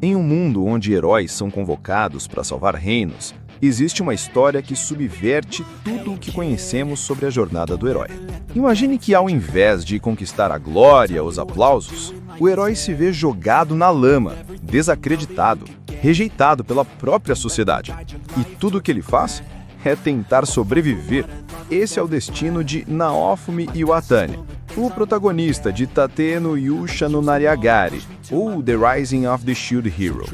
Em um mundo onde heróis são convocados para salvar reinos, existe uma história que subverte tudo o que conhecemos sobre a jornada do herói. Imagine que ao invés de conquistar a glória, os aplausos, o herói se vê jogado na lama, desacreditado, rejeitado pela própria sociedade. E tudo o que ele faz é tentar sobreviver. Esse é o destino de Naofumi Iwatani, o protagonista de Tate no Yusha no Nariagari, ou The Rising of the Shield Hero.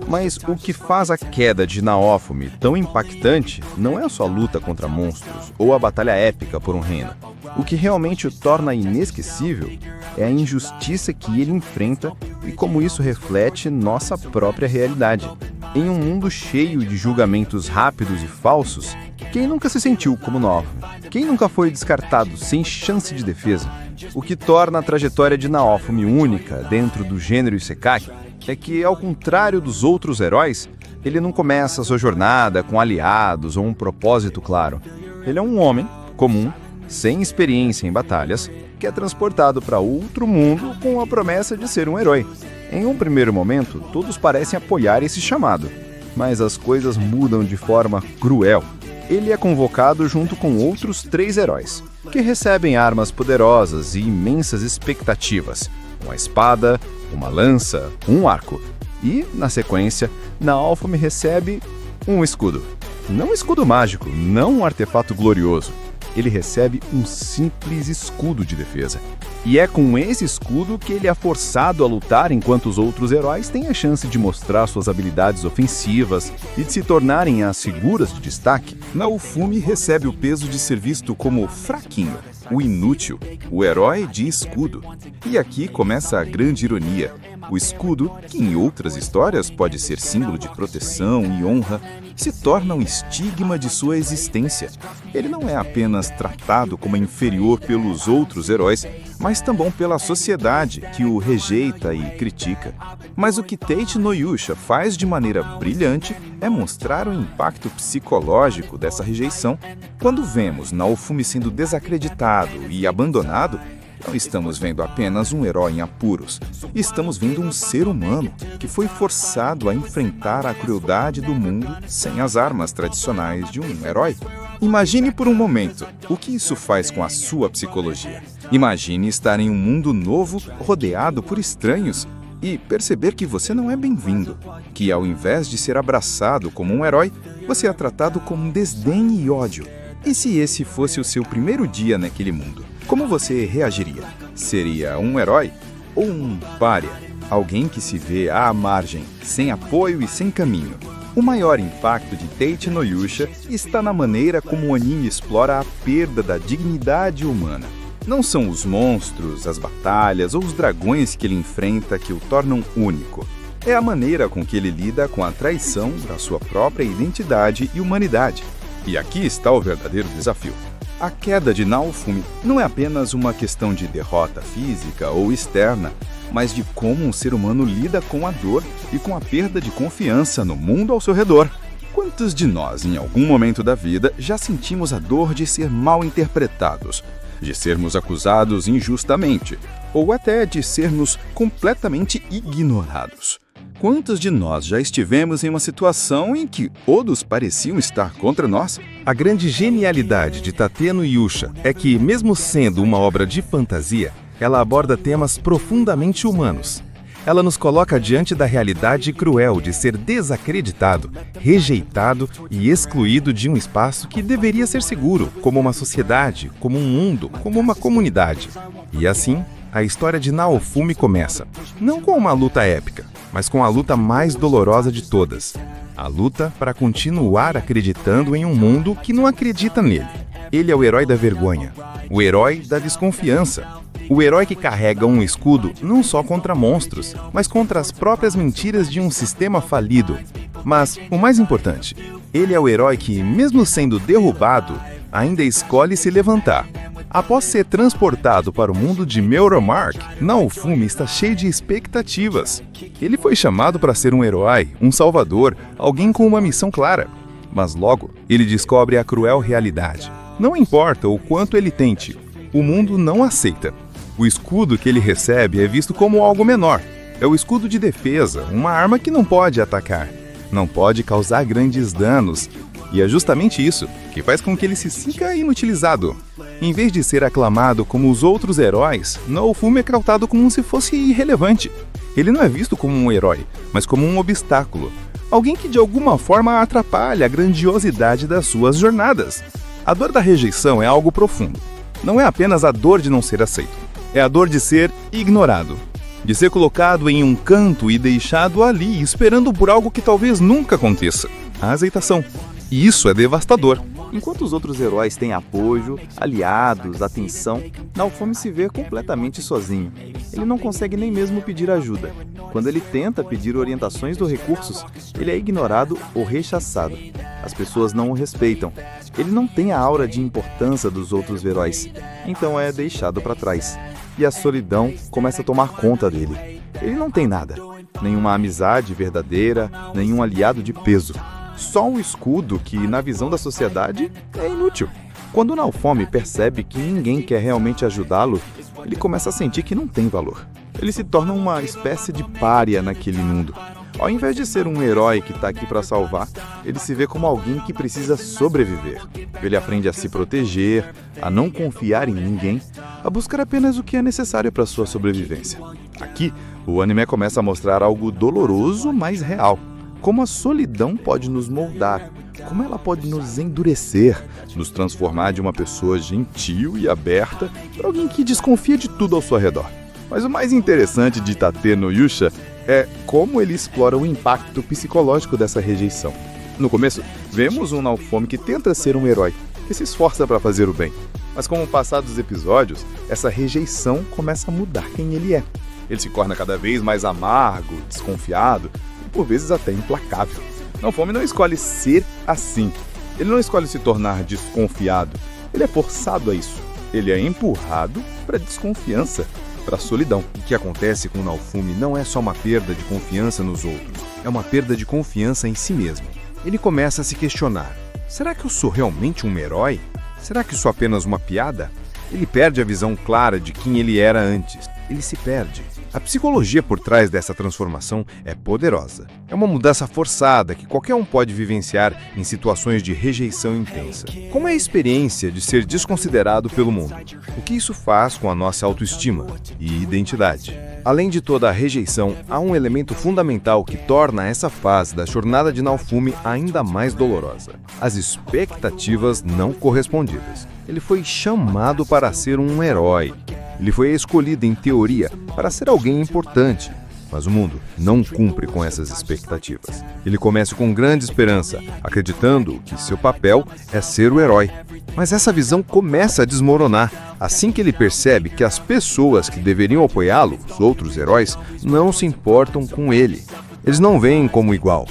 Mas o que faz a queda de Naofumi tão impactante não é a sua luta contra monstros ou a batalha épica por um reino. O que realmente o torna inesquecível é a injustiça que ele enfrenta e como isso reflete nossa própria realidade. Em um mundo cheio de julgamentos rápidos e falsos, quem nunca se sentiu como Naofumi? Quem nunca foi descartado sem chance de defesa? O que torna a trajetória de Naofumi única dentro do gênero Isekai é que, ao contrário dos outros heróis, ele não começa sua jornada com aliados ou um propósito claro. Ele é um homem comum, sem experiência em batalhas, que é transportado para outro mundo com a promessa de ser um herói. Em um primeiro momento, todos parecem apoiar esse chamado, mas as coisas mudam de forma cruel. Ele é convocado junto com outros 3 heróis, que recebem armas poderosas e imensas expectativas, uma espada, uma lança, um arco. E, na sequência, Naofumi recebe um escudo. Não um escudo mágico, não um artefato glorioso. Ele recebe um simples escudo de defesa. E é com esse escudo que ele é forçado a lutar enquanto os outros heróis têm a chance de mostrar suas habilidades ofensivas e de se tornarem as figuras de destaque. Naofumi recebe o peso de ser visto como fraquinho, o inútil, o herói de escudo. E aqui começa a grande ironia. O escudo, que em outras histórias pode ser símbolo de proteção e honra, se torna um estigma de sua existência. Ele não é apenas tratado como inferior pelos outros heróis, mas também pela sociedade, que o rejeita e critica. Mas o que Tate no Yusha faz de maneira brilhante é mostrar o impacto psicológico dessa rejeição. Quando vemos Naofumi sendo desacreditado e abandonado, não estamos vendo apenas um herói em apuros. Estamos vendo um ser humano que foi forçado a enfrentar a crueldade do mundo sem as armas tradicionais de um herói. Imagine por um momento o que isso faz com a sua psicologia. Imagine estar em um mundo novo, rodeado por estranhos, e perceber que você não é bem-vindo, que ao invés de ser abraçado como um herói, você é tratado com desdém e ódio. E se esse fosse o seu primeiro dia naquele mundo? Como você reagiria? Seria um herói ou um pária? Alguém que se vê à margem, sem apoio e sem caminho. O maior impacto de Tate no Yusha está na maneira como o anime explora a perda da dignidade humana. Não são os monstros, as batalhas ou os dragões que ele enfrenta que o tornam único. É a maneira com que ele lida com a traição da sua própria identidade e humanidade. E aqui está o verdadeiro desafio. A queda de Naofumi não é apenas uma questão de derrota física ou externa, mas de como um ser humano lida com a dor e com a perda de confiança no mundo ao seu redor. Quantos de nós, em algum momento da vida, já sentimos a dor de ser mal interpretados, de sermos acusados injustamente, ou até de sermos completamente ignorados? Quantos de nós já estivemos em uma situação em que todos pareciam estar contra nós? A grande genialidade de Tate no Yusha é que, mesmo sendo uma obra de fantasia, ela aborda temas profundamente humanos. Ela nos coloca diante da realidade cruel de ser desacreditado, rejeitado e excluído de um espaço que deveria ser seguro, como uma sociedade, como um mundo, como uma comunidade. E assim, a história de Naofumi começa, não com uma luta épica, mas com a luta mais dolorosa de todas. A luta para continuar acreditando em um mundo que não acredita nele. Ele é o herói da vergonha, o herói da desconfiança, o herói que carrega um escudo não só contra monstros, mas contra as próprias mentiras de um sistema falido. Mas, o mais importante, ele é o herói que, mesmo sendo derrubado, ainda escolhe se levantar. Após ser transportado para o mundo de Meuromark, Naofumi está cheio de expectativas. Ele foi chamado para ser um herói, um salvador, alguém com uma missão clara. Mas logo, ele descobre a cruel realidade. Não importa o quanto ele tente, o mundo não aceita. O escudo que ele recebe é visto como algo menor. É o escudo de defesa, uma arma que não pode atacar, não pode causar grandes danos. E é justamente isso que faz com que ele se sinta inutilizado. Em vez de ser aclamado como os outros heróis, Naofumi é tratado como se fosse irrelevante. Ele não é visto como um herói, mas como um obstáculo. Alguém que de alguma forma atrapalha a grandiosidade das suas jornadas. A dor da rejeição é algo profundo. Não é apenas a dor de não ser aceito. É a dor de ser ignorado. De ser colocado em um canto e deixado ali, esperando por algo que talvez nunca aconteça. A aceitação. E isso é devastador. Enquanto os outros heróis têm apoio, aliados, atenção, Naofumi se vê completamente sozinho. Ele não consegue nem mesmo pedir ajuda. Quando ele tenta pedir orientações ou recursos, ele é ignorado ou rechaçado. As pessoas não o respeitam. Ele não tem a aura de importância dos outros heróis, então é deixado para trás. E a solidão começa a tomar conta dele. Ele não tem nada, nenhuma amizade verdadeira, nenhum aliado de peso. Só um escudo que, na visão da sociedade, é inútil. Quando Naofumi percebe que ninguém quer realmente ajudá-lo, ele começa a sentir que não tem valor. Ele se torna uma espécie de pária naquele mundo. Ao invés de ser um herói que está aqui para salvar, ele se vê como alguém que precisa sobreviver. Ele aprende a se proteger, a não confiar em ninguém, a buscar apenas o que é necessário para sua sobrevivência. Aqui, o anime começa a mostrar algo doloroso, mas real. Como a solidão pode nos moldar, como ela pode nos endurecer, nos transformar de uma pessoa gentil e aberta para alguém que desconfia de tudo ao seu redor. Mas o mais interessante de Tate no Yusha é como ele explora o impacto psicológico dessa rejeição. No começo, vemos um Naofumi que tenta ser um herói, que se esforça para fazer o bem. Mas com o passar dos episódios, essa rejeição começa a mudar quem ele é. Ele se torna cada vez mais amargo, desconfiado, por vezes até implacável. Naofumi não escolhe ser assim. Ele não escolhe se tornar desconfiado. Ele é forçado a isso. Ele é empurrado para a desconfiança, para a solidão. O que acontece com Naofumi não é só uma perda de confiança nos outros. É uma perda de confiança em si mesmo. Ele começa a se questionar. Será que eu sou realmente um herói? Será que sou apenas uma piada? Ele perde a visão clara de quem ele era antes. Ele se perde. A psicologia por trás dessa transformação é poderosa. É uma mudança forçada que qualquer um pode vivenciar em situações de rejeição intensa. Como é a experiência de ser desconsiderado pelo mundo? O que isso faz com a nossa autoestima e identidade? Além de toda a rejeição, há um elemento fundamental que torna essa fase da jornada de Naofumi ainda mais dolorosa: as expectativas não correspondidas. Ele foi chamado para ser um herói. Ele foi escolhido, em teoria, para ser alguém importante, mas o mundo não cumpre com essas expectativas. Ele começa com grande esperança, acreditando que seu papel é ser o herói. Mas essa visão começa a desmoronar assim que ele percebe que as pessoas que deveriam apoiá-lo, os outros heróis, não se importam com ele. Eles não veem como igual.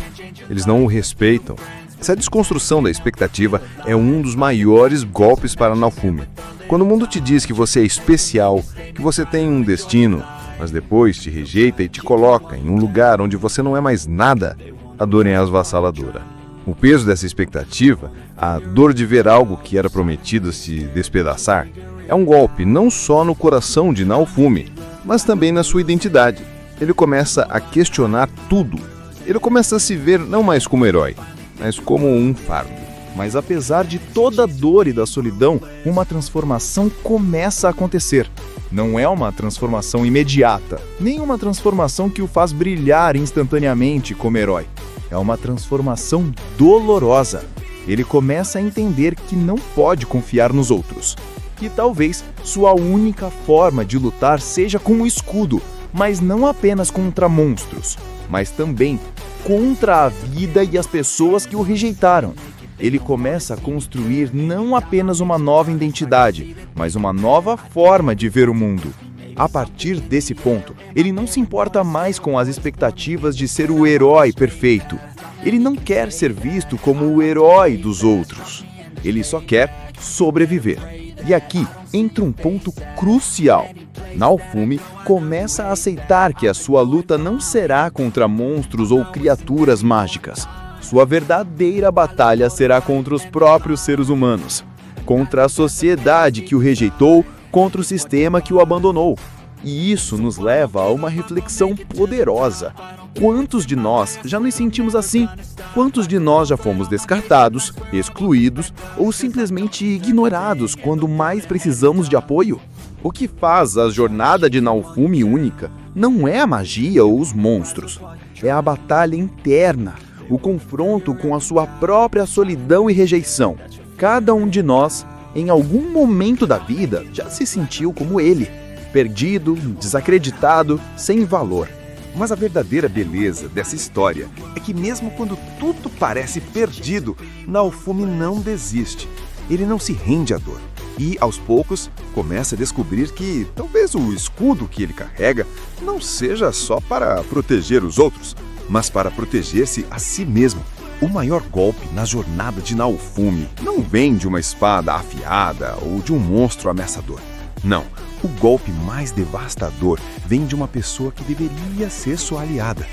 Eles não o respeitam. Essa desconstrução da expectativa é um dos maiores golpes para Naofumi. Quando o mundo te diz que você é especial, que você tem um destino, mas depois te rejeita e te coloca em um lugar onde você não é mais nada, a dor é avassaladora. O peso dessa expectativa, a dor de ver algo que era prometido se despedaçar, é um golpe não só no coração de Naofumi, mas também na sua identidade. Ele começa a questionar tudo. Ele começa a se ver não mais como herói, mas como um fardo. Mas apesar de toda a dor e da solidão, uma transformação começa a acontecer. Não é uma transformação imediata, nem uma transformação que o faz brilhar instantaneamente como herói. É uma transformação dolorosa. Ele começa a entender que não pode confiar nos outros. Que talvez sua única forma de lutar seja com um escudo, mas não apenas contra monstros, mas também contra a vida e as pessoas que o rejeitaram. Ele começa a construir não apenas uma nova identidade, mas uma nova forma de ver o mundo. A partir desse ponto, ele não se importa mais com as expectativas de ser o herói perfeito. Ele não quer ser visto como o herói dos outros. Ele só quer sobreviver. E aqui entra um ponto crucial. Naofumi começa a aceitar que a sua luta não será contra monstros ou criaturas mágicas. Sua verdadeira batalha será contra os próprios seres humanos, contra a sociedade que o rejeitou, contra o sistema que o abandonou. E isso nos leva a uma reflexão poderosa. Quantos de nós já nos sentimos assim? Quantos de nós já fomos descartados, excluídos ou simplesmente ignorados quando mais precisamos de apoio? O que faz a jornada de Naofumi única não é a magia ou os monstros, é a batalha interna, o confronto com a sua própria solidão e rejeição. Cada um de nós, em algum momento da vida, já se sentiu como ele, perdido, desacreditado, sem valor. Mas a verdadeira beleza dessa história é que mesmo quando tudo parece perdido, Naofumi não desiste. Ele não se rende à dor. E, aos poucos, começa a descobrir que talvez o escudo que ele carrega não seja só para proteger os outros, mas para proteger-se a si mesmo. O maior golpe na jornada de Naofumi não vem de uma espada afiada ou de um monstro ameaçador. Não, o golpe mais devastador vem de uma pessoa que deveria ser sua aliada,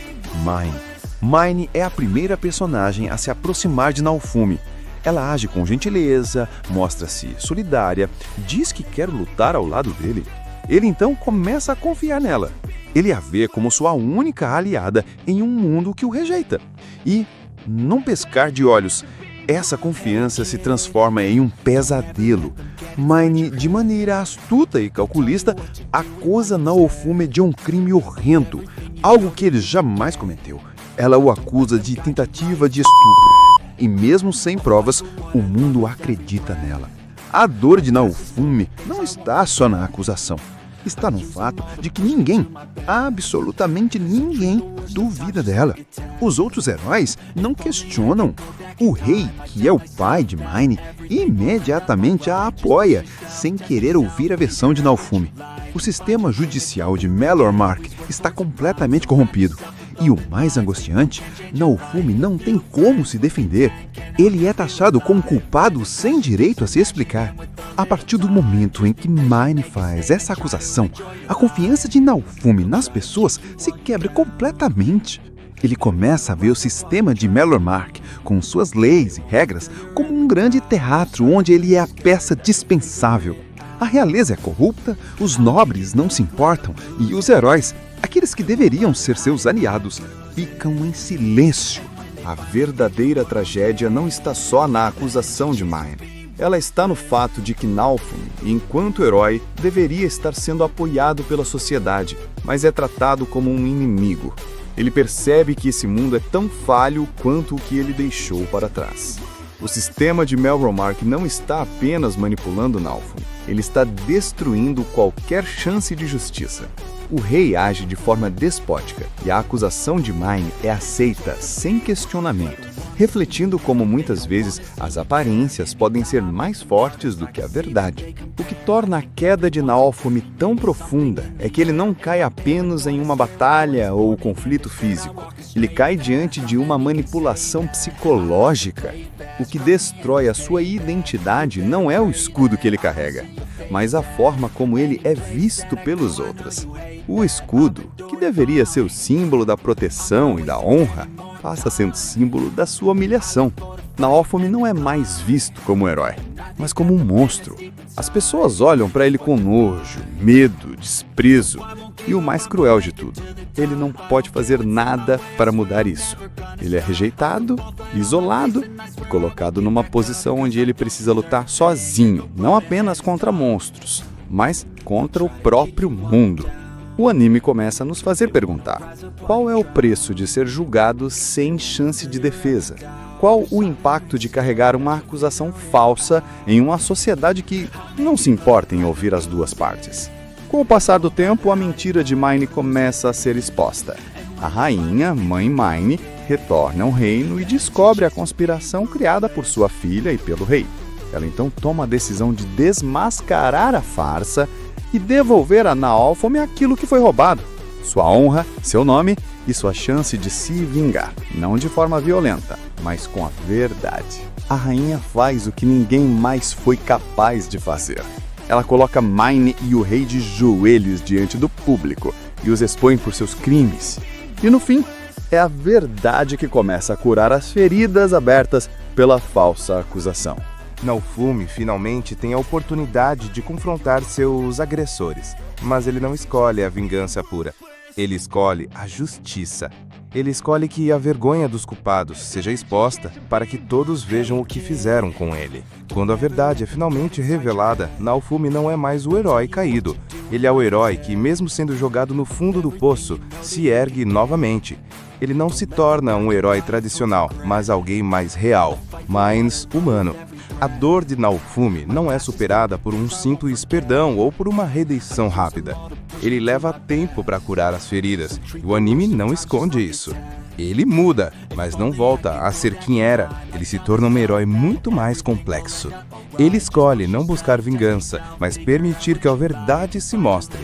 Mine. Mine é a primeira personagem a se aproximar de Naofumi. Ela age com gentileza, mostra-se solidária, diz que quer lutar ao lado dele. Ele então começa a confiar nela. Ele a vê como sua única aliada em um mundo que o rejeita. E, num piscar de olhos, essa confiança se transforma em um pesadelo. Mine, de maneira astuta e calculista, acusa Naofumi de um crime horrendo, algo que ele jamais cometeu. Ela o acusa de tentativa de estupro. E mesmo sem provas, o mundo acredita nela. A dor de Naofumi não está só na acusação. Está no fato de que ninguém, absolutamente ninguém, duvida dela. Os outros heróis não questionam. O rei, que é o pai de Mine, imediatamente a apoia, sem querer ouvir a versão de Naofumi. O sistema judicial de Melormark está completamente corrompido. E o mais angustiante, Naofumi não tem como se defender. Ele é taxado como culpado sem direito a se explicar. A partir do momento em que Mine faz essa acusação, a confiança de Naofumi nas pessoas se quebra completamente. Ele começa a ver o sistema de Melormark, com suas leis e regras, como um grande teatro onde ele é a peça dispensável. A realeza é corrupta, os nobres não se importam e os heróis, aqueles que deveriam ser seus aliados, ficam em silêncio. A verdadeira tragédia não está só na acusação de Mine. Ela está no fato de que Naofumi, enquanto herói, deveria estar sendo apoiado pela sociedade, mas é tratado como um inimigo. Ele percebe que esse mundo é tão falho quanto o que ele deixou para trás. O sistema de Melormark não está apenas manipulando Naofumi, ele está destruindo qualquer chance de justiça. O rei age de forma despótica e a acusação de Mine é aceita sem questionamento, refletindo como muitas vezes as aparências podem ser mais fortes do que a verdade. O que torna a queda de Naofumi tão profunda é que ele não cai apenas em uma batalha ou conflito físico. Ele cai diante de uma manipulação psicológica. O que destrói a sua identidade não é o escudo que ele carrega, mas a forma como ele é visto pelos outros. O escudo, que deveria ser o símbolo da proteção e da honra, passa sendo símbolo da sua humilhação. Naofumi não é mais visto como um herói, mas como um monstro. As pessoas olham para ele com nojo, medo, desprezo e o mais cruel de tudo, ele não pode fazer nada para mudar isso. Ele é rejeitado, isolado e colocado numa posição onde ele precisa lutar sozinho, não apenas contra monstros, mas contra o próprio mundo. O anime começa a nos fazer perguntar: qual é o preço de ser julgado sem chance de defesa? Qual o impacto de carregar uma acusação falsa em uma sociedade que não se importa em ouvir as duas partes? Com o passar do tempo, a mentira de Mine começa a ser exposta. A rainha, Mãe Mine, retorna ao reino e descobre a conspiração criada por sua filha e pelo rei. Ela então toma a decisão de desmascarar a farsa e devolver a Naofumi aquilo que foi roubado: sua honra, seu nome e sua chance de se vingar, não de forma violenta, mas com a verdade. A rainha faz o que ninguém mais foi capaz de fazer. Ela coloca Mine e o rei de joelhos diante do público e os expõe por seus crimes. E no fim, é a verdade que começa a curar as feridas abertas pela falsa acusação. Naofumi finalmente tem a oportunidade de confrontar seus agressores, mas ele não escolhe a vingança pura. Ele escolhe a justiça. Ele escolhe que a vergonha dos culpados seja exposta para que todos vejam o que fizeram com ele. Quando a verdade é finalmente revelada, Naofumi não é mais o herói caído. Ele é o herói que, mesmo sendo jogado no fundo do poço, se ergue novamente. Ele não se torna um herói tradicional, mas alguém mais real, mais humano. A dor de Naofumi não é superada por um simples perdão ou por uma redenção rápida. Ele leva tempo para curar as feridas, e o anime não esconde isso. Ele muda, mas não volta a ser quem era. Ele se torna um herói muito mais complexo. Ele escolhe não buscar vingança, mas permitir que a verdade se mostre.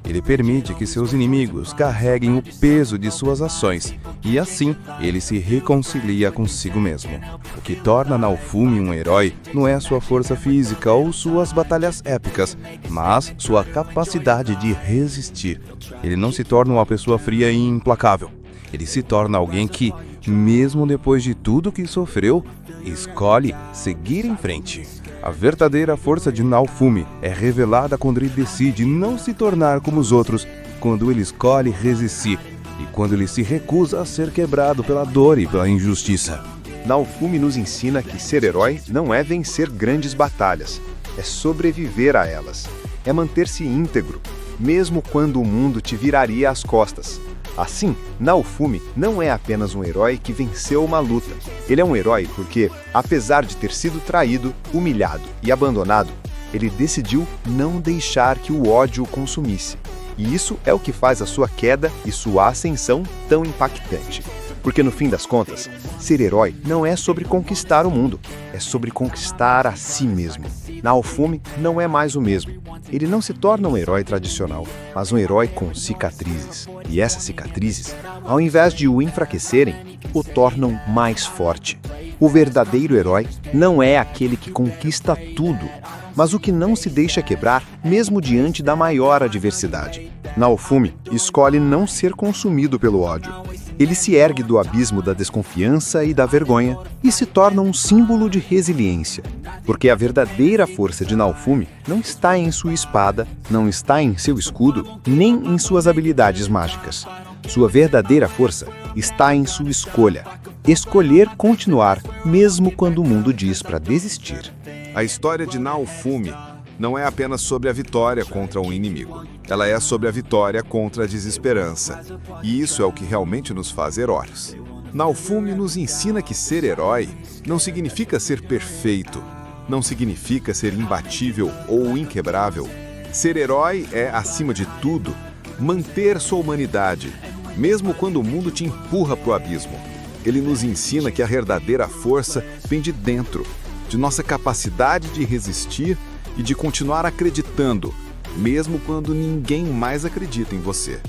Ele permite que seus inimigos carreguem o peso de suas ações, e assim ele se reconcilia consigo mesmo. O que torna Naofumi um herói não é sua força física ou suas batalhas épicas, mas sua capacidade de resistir. Ele não se torna uma pessoa fria e implacável. Ele se torna alguém que, mesmo depois de tudo que sofreu, escolhe seguir em frente. A verdadeira força de Naofumi é revelada quando ele decide não se tornar como os outros, quando ele escolhe resistir e quando ele se recusa a ser quebrado pela dor e pela injustiça. Naofumi nos ensina que ser herói não é vencer grandes batalhas, é sobreviver a elas, é manter-se íntegro, mesmo quando o mundo te viraria as costas. Assim, Naofumi não é apenas um herói que venceu uma luta. Ele é um herói porque, apesar de ter sido traído, humilhado e abandonado, ele decidiu não deixar que o ódio o consumisse. E isso é o que faz a sua queda e sua ascensão tão impactante. Porque no fim das contas, ser herói não é sobre conquistar o mundo, é sobre conquistar a si mesmo. Naofumi não é mais o mesmo. Ele não se torna um herói tradicional, mas um herói com cicatrizes. E essas cicatrizes, ao invés de o enfraquecerem, o tornam mais forte. O verdadeiro herói não é aquele que conquista tudo, mas o que não se deixa quebrar mesmo diante da maior adversidade. Naofumi escolhe não ser consumido pelo ódio. Ele se ergue do abismo da desconfiança e da vergonha e se torna um símbolo de resiliência. Porque a verdadeira força de Naofumi não está em sua espada, não está em seu escudo, nem em suas habilidades mágicas. Sua verdadeira força está em sua escolha. Escolher continuar, mesmo quando o mundo diz para desistir. A história de Naofumi não é apenas sobre a vitória contra um inimigo. Ela é sobre a vitória contra a desesperança. E isso é o que realmente nos faz heróis. Naofumi nos ensina que ser herói não significa ser perfeito, não significa ser imbatível ou inquebrável. Ser herói é, acima de tudo, manter sua humanidade, mesmo quando o mundo te empurra para o abismo. Ele nos ensina que a verdadeira força vem de dentro, de nossa capacidade de resistir e de continuar acreditando, mesmo quando ninguém mais acredita em você.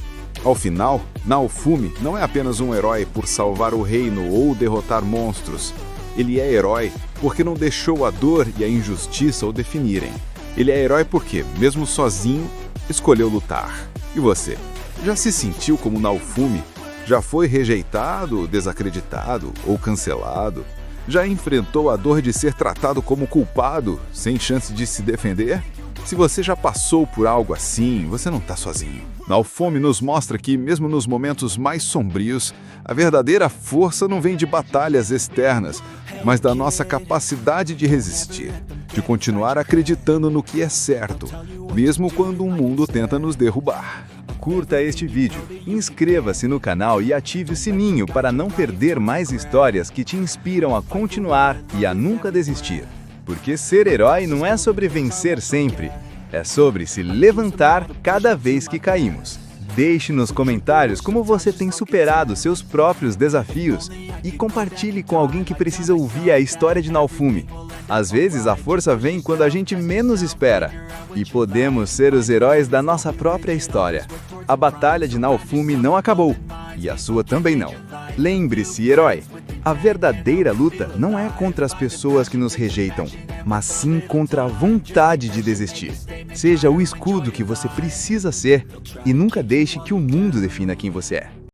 Ao final, Naofumi não é apenas um herói por salvar o reino ou derrotar monstros. Ele é herói porque não deixou a dor e a injustiça o definirem. Ele é herói porque, mesmo sozinho, escolheu lutar. E você? Já se sentiu como Naofumi? Já foi rejeitado, desacreditado ou cancelado? Já enfrentou a dor de ser tratado como culpado, sem chance de se defender? Se você já passou por algo assim, você não está sozinho. Naofumi nos mostra que, mesmo nos momentos mais sombrios, a verdadeira força não vem de batalhas externas, mas da nossa capacidade de resistir, de continuar acreditando no que é certo, mesmo quando o mundo tenta nos derrubar. Curta este vídeo, inscreva-se no canal e ative o sininho para não perder mais histórias que te inspiram a continuar e a nunca desistir. Porque ser herói não é sobre vencer sempre, é sobre se levantar cada vez que caímos. Deixe nos comentários como você tem superado seus próprios desafios e compartilhe com alguém que precisa ouvir a história de Naofumi. Às vezes a força vem quando a gente menos espera e podemos ser os heróis da nossa própria história. A batalha de Naofumi não acabou e a sua também não. Lembre-se, herói, a verdadeira luta não é contra as pessoas que nos rejeitam, mas sim contra a vontade de desistir. Seja o escudo que você precisa ser e nunca deixe que o mundo defina quem você é.